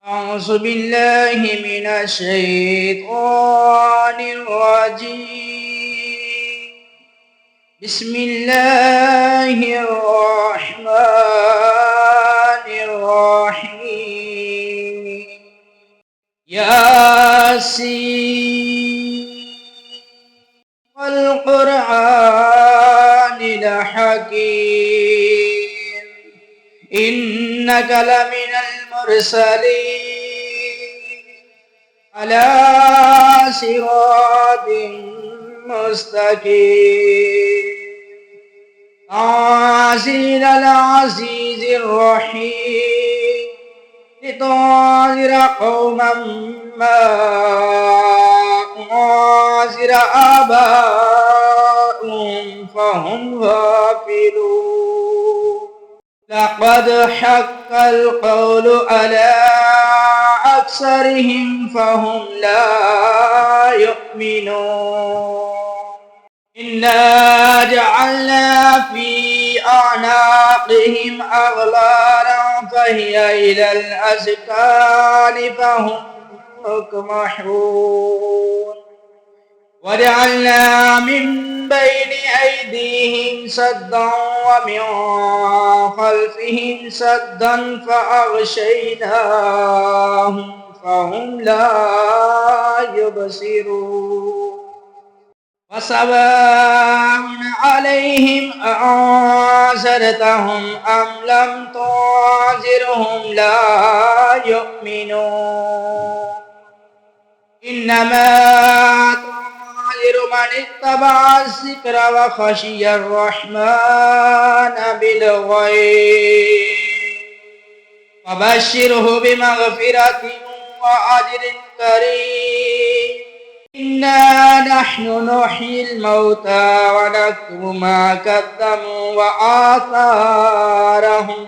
أعوذ بالله من الشيطان الرجيم. بسم الله الرحمن الرحيم. ياسين والقرآن الحكيم إنك لمن المرسلين على صراط مستقيم تنزيل العزيز الرحيم لتنذر قوما ما أنذر آباؤهم فهم غافلون لقد حق القول على أكثرهم فهم لا يؤمنون إنا جعلنا في أعناقهم أغلالا فهي إلى الأذقان فهم مقمحون وجعلنا من بين أيديهم سدا ومن خلفهم سدا فأغشيناهم فهم لا يبصرون وسواء عليهم أنذرتهم أم لم تنذرهم لا يؤمنون إنما من اتبع الذكر وخشي الرحمن بالغيب فبشره بمغفرة وأجر كريم إنا نحن نحيي الموتى ونكتب ما قدموا وآثارهم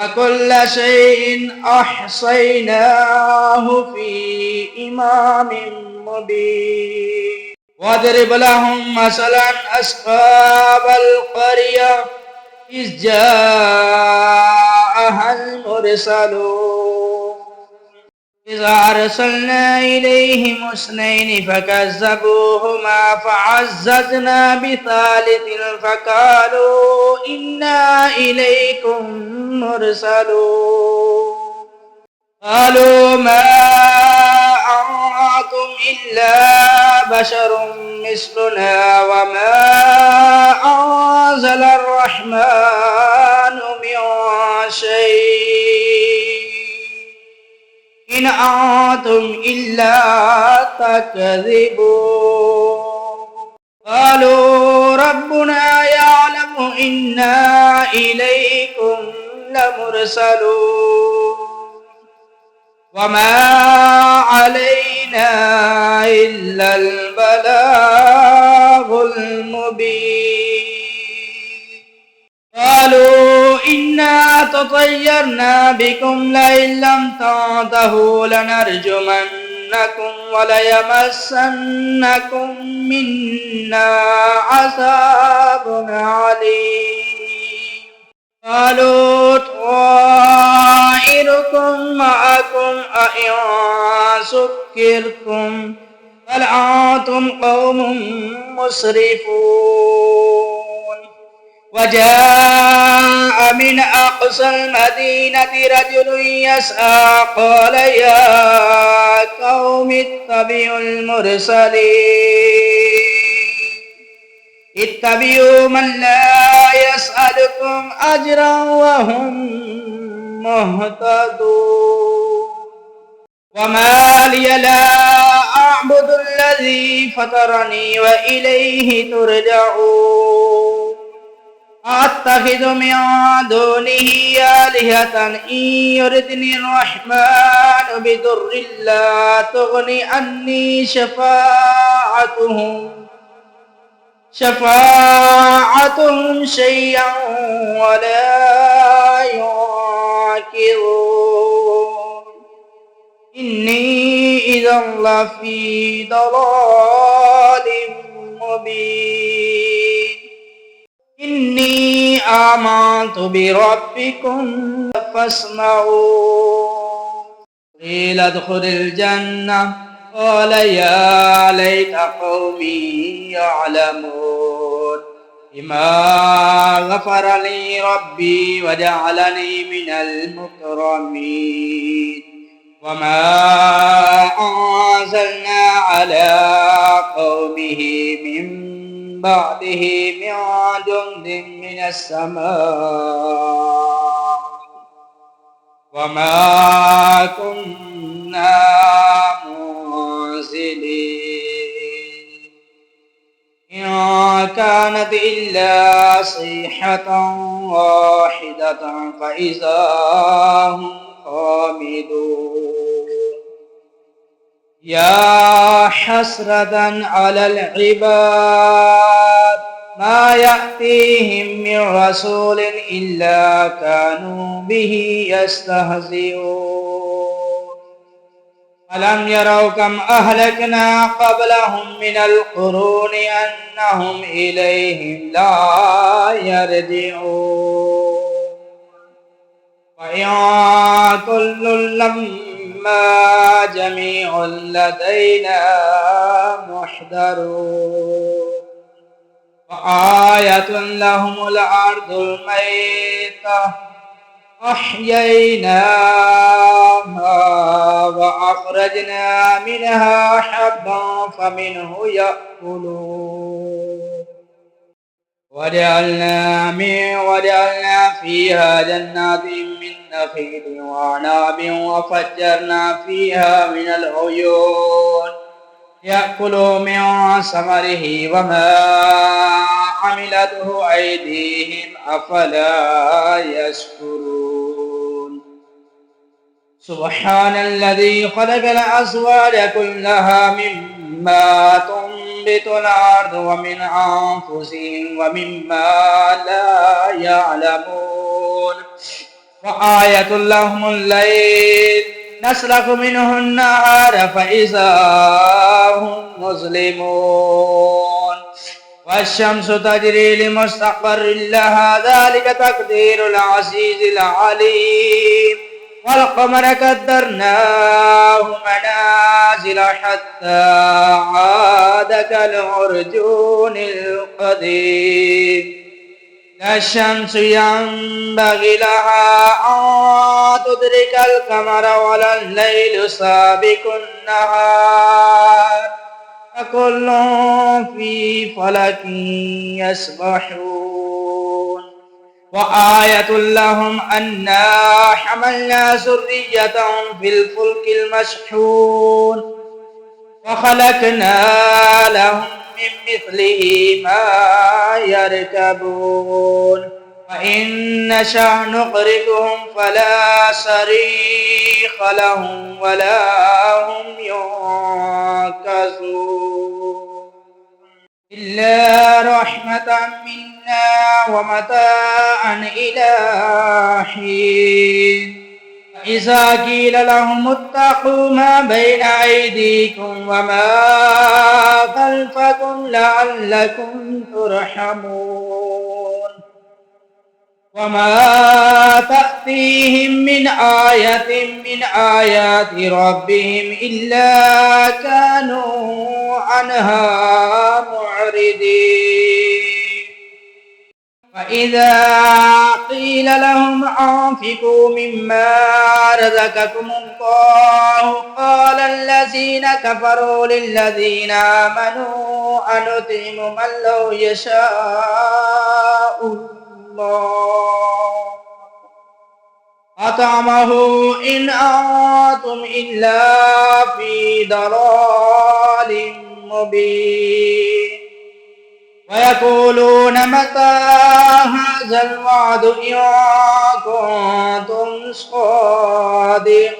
وكل شيء أحصيناه في إمام مبين واضرب لهم مثلا أصحاب القرية إذ جاءها المرسلون إذ أرسلنا إليهم اثنين فكذبوهما فعززنا بثالث فقالوا إنا إليكم مرسلون قالوا ما أنتم إلا بشر مثلنا وما أنزل الرحمن من شيء إن أنتم إلا تكذبون قالوا ربنا يعلم إنا إليكم لمرسلون وما علينا إلا البلاغ المبين قالوا إنا تطيرنا بكم لئن لم تنتهوا لنرجمنكم وليمسنكم منا عذاب عليم قالوا طائركم معكم أئن سكرتم بل أنتم قوم مسرفون وجاء من أقصى المدينة رجل يسعى قال يا قوم اتبعوا المرسلين اتبعوا من لا يسألكم أجرا وهم مهتدون وما لي لا أعبد الذي فطرني وإليه ترجعون أتخذ من دونه آلهة إن يردني الرحمن بضر لا تغني عني شفاعتهم شيئا ولا ينكرون إني إذا لفي ضلال مبين إني آمنت بربكم فاسمعون قيل ادخل الجنة قال يا ليت قومي يعلمون بما غفر لي ربي وجعلني من المكرمين وما أنزلنا على قومه من بعده من جند من السماء وما كنا منزلين إن كانت إلا صيحة واحدة فإذا هم خامدون يا حسرة على العباد ما يأتيهم من رسول إلا كانوا به يستهزئون ألم يروا كم أهلكنا قبلهم من القرون أنهم إليهم لا يرجعون وإن كل لما جميع لدينا محضرون وآية لهم الأرض الميتة أحييناها وأخرجنا منها حبا فمنه يأكلون وجعلنا فيها جنات من نخيل وعناب وفجرنا فيها من العيون يأكلوا من ثمره وما عملته أيديهم أفلا يشكرون سبحان الذي خلق الأزواج كلها مما تنبت الأرض ومن أنفسهم ومما لا يعلمون وآية لهم الليل نسلخ منه النهار فإذا هم مظلمون والشمس تجري لمستقر لها ذلك تقدير العزيز العليم والقمر قدرناه منازل حتى عاد كالعرجون القديم لا الشمس ينبغي لها أن تدرك القمر ولا الليل سابق النهار فكل في فلك يسبحون وآية لهم أنا حملنا ذريتهم في الفلك المشحون وخلقنا لهم من مثله ما يركبون وإن نشأ نغرقهم فلا صريخ لهم ولا هم ينقذون إلا رحمة منا ومتاعا إلى حين فإذا قيل لهم اتقوا ما بين أيديكم وما خلفكم لعلكم ترحمون وما تأتيهم من آية من آيات ربهم إلا كانوا عنها معرضين وإذا قيل لهم أنفقوا مما رزقكم الله قال الذين كفروا للذين آمنوا أنطعم من لو يشاء الله أطعمه إن أنتم إلا في ضلال مبين ويقولون متى هذا الوعد إن كنتم صادقين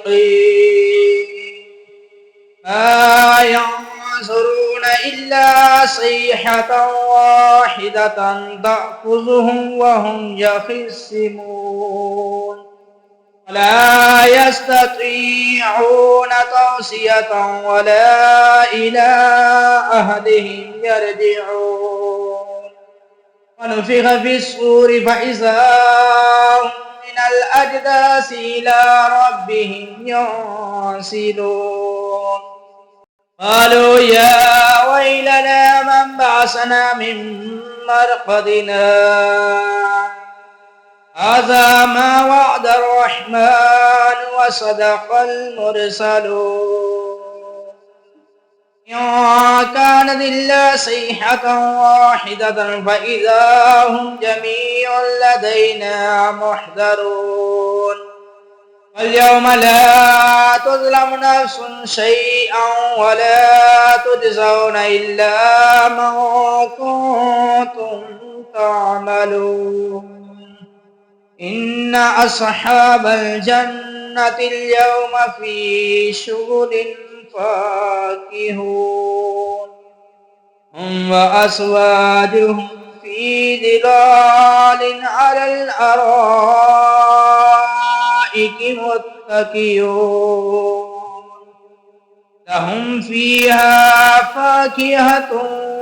ما ينظرون إلا صيحة واحدة تأخذهم وهم يخصمون ولا يستطيعون توصية ولا إلى أهلهم يرجعون ونفخ في الصور فإذا هم من الأجداث إلى ربهم ينسلون قالوا يا ويلنا من بعثنا من مرقدنا هذا ما وعد الرحمن وصدق المرسلون إن كانت إلا صيحة واحدة فإذا هم جميع لدينا محضرون اليوم لا تظلم نفس شيئا ولا تجزون إلا ما كنتم تعملون إن أصحاب الجنة اليوم في شغل فاكهون هم وأزواجهم في ظلال على الأرائك متكئون لهم فيها فاكهة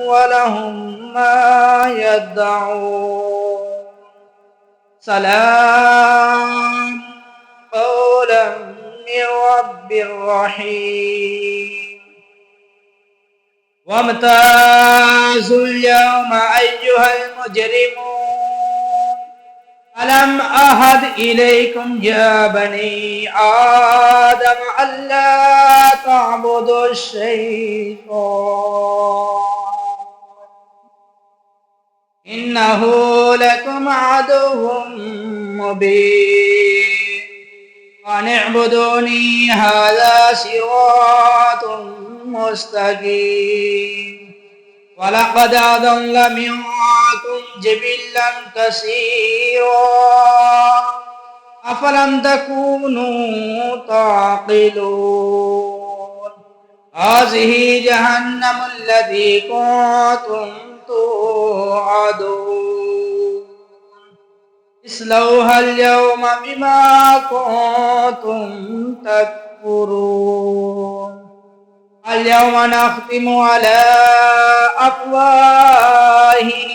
ولهم ما يدعون سلام قولا من رب رحيم وامتازوا اليوم أيها المجرمون ألم أعهد إليكم يا بني آدم ألا تعبدوا الشيطان إنه لكم عدو مبين أن اعبدوني هذا صراط مستقيم ولقد أضل منكم جبلا كثيرا أفلم تكونوا تعقلون هذه جهنم التي كنتم توعدون اصلوها اليوم بما كنتم تكفرون اليوم نختم على أفواههم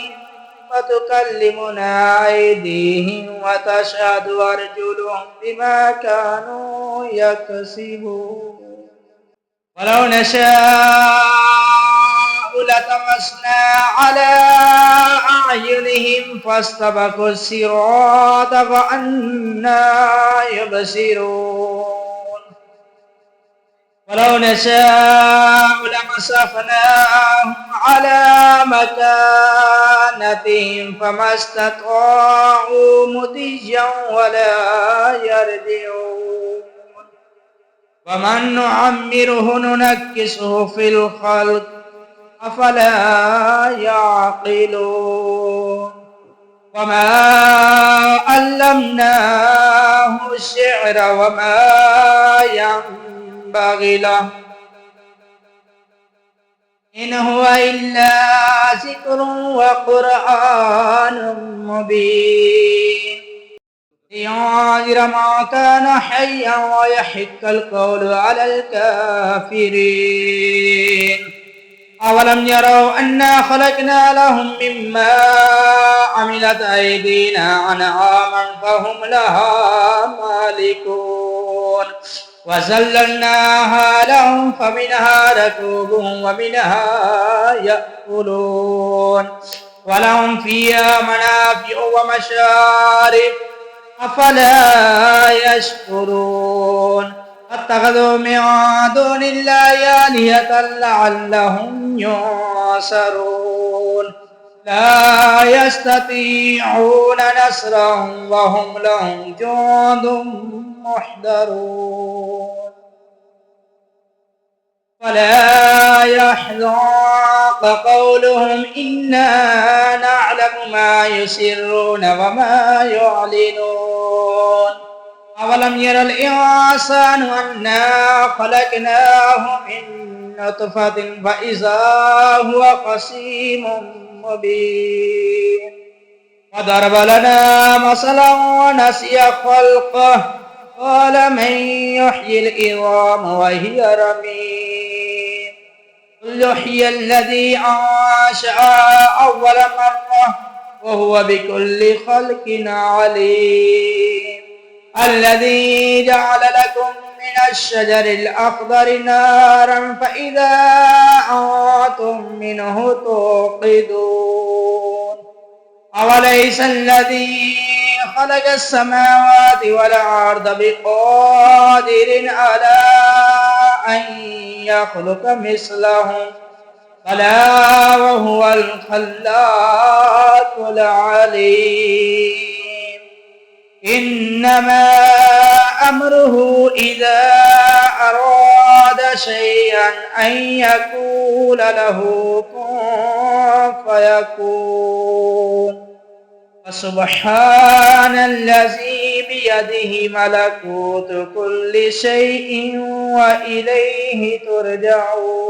وتكلمنا أيديهم وتشهد أرجلهم بما كانوا يكسبون ولو نشاء لطمسنا على أعينهم فاستبقوا الصراط فأنى يبصرون ولو نشاء لمسخناهم على مكانتهم فما استطاعوا مضيا ولا يرجعون ومن نعمره ننكسه في الخلق أفلا يعقلون وما علمناه الشعر وما ينبغي له إن هو إلا ذكر وقرآن مبين لينذر ما كان حيا ويحق القول على الكافرين أولم يروا أنا خلقنا لهم مما عملت أيدينا أنعاما فهم لها مالكون وذللناها لهم فمنها ركوبهم ومنها يأكلون ولهم فيها منافع ومشارب أفلا يشكرون اتخذوا من دون الله آلهة لعلهم ينصرون لا يستطيعون نصرهم وهم لهم جند محضرون ولا يحزنك قولهم إنا نعلم ما يسرون وما يعلنون أولم ير الإنسان أنا خلقناه من نطفة فإذا هو خصيم مبين وضرب لنا مثلا ونسي خلقه قال من يحيي العظام وهي رميم قل يحيي الذي أنشأها أول مرة وهو بكل خلق عليم الذي جعل لكم من الشجر الأخضر نارا فإذا أنتم منه توقدون أوليس الذي خلق السماوات والأرض بقادر على أن يخلق مثلهم بلى وهو الخلاق العليم إنما أمره إذا أراد شيئا أن يقول له كن فيكون فسبحان الذي بيده ملكوت كل شيء وإليه ترجعون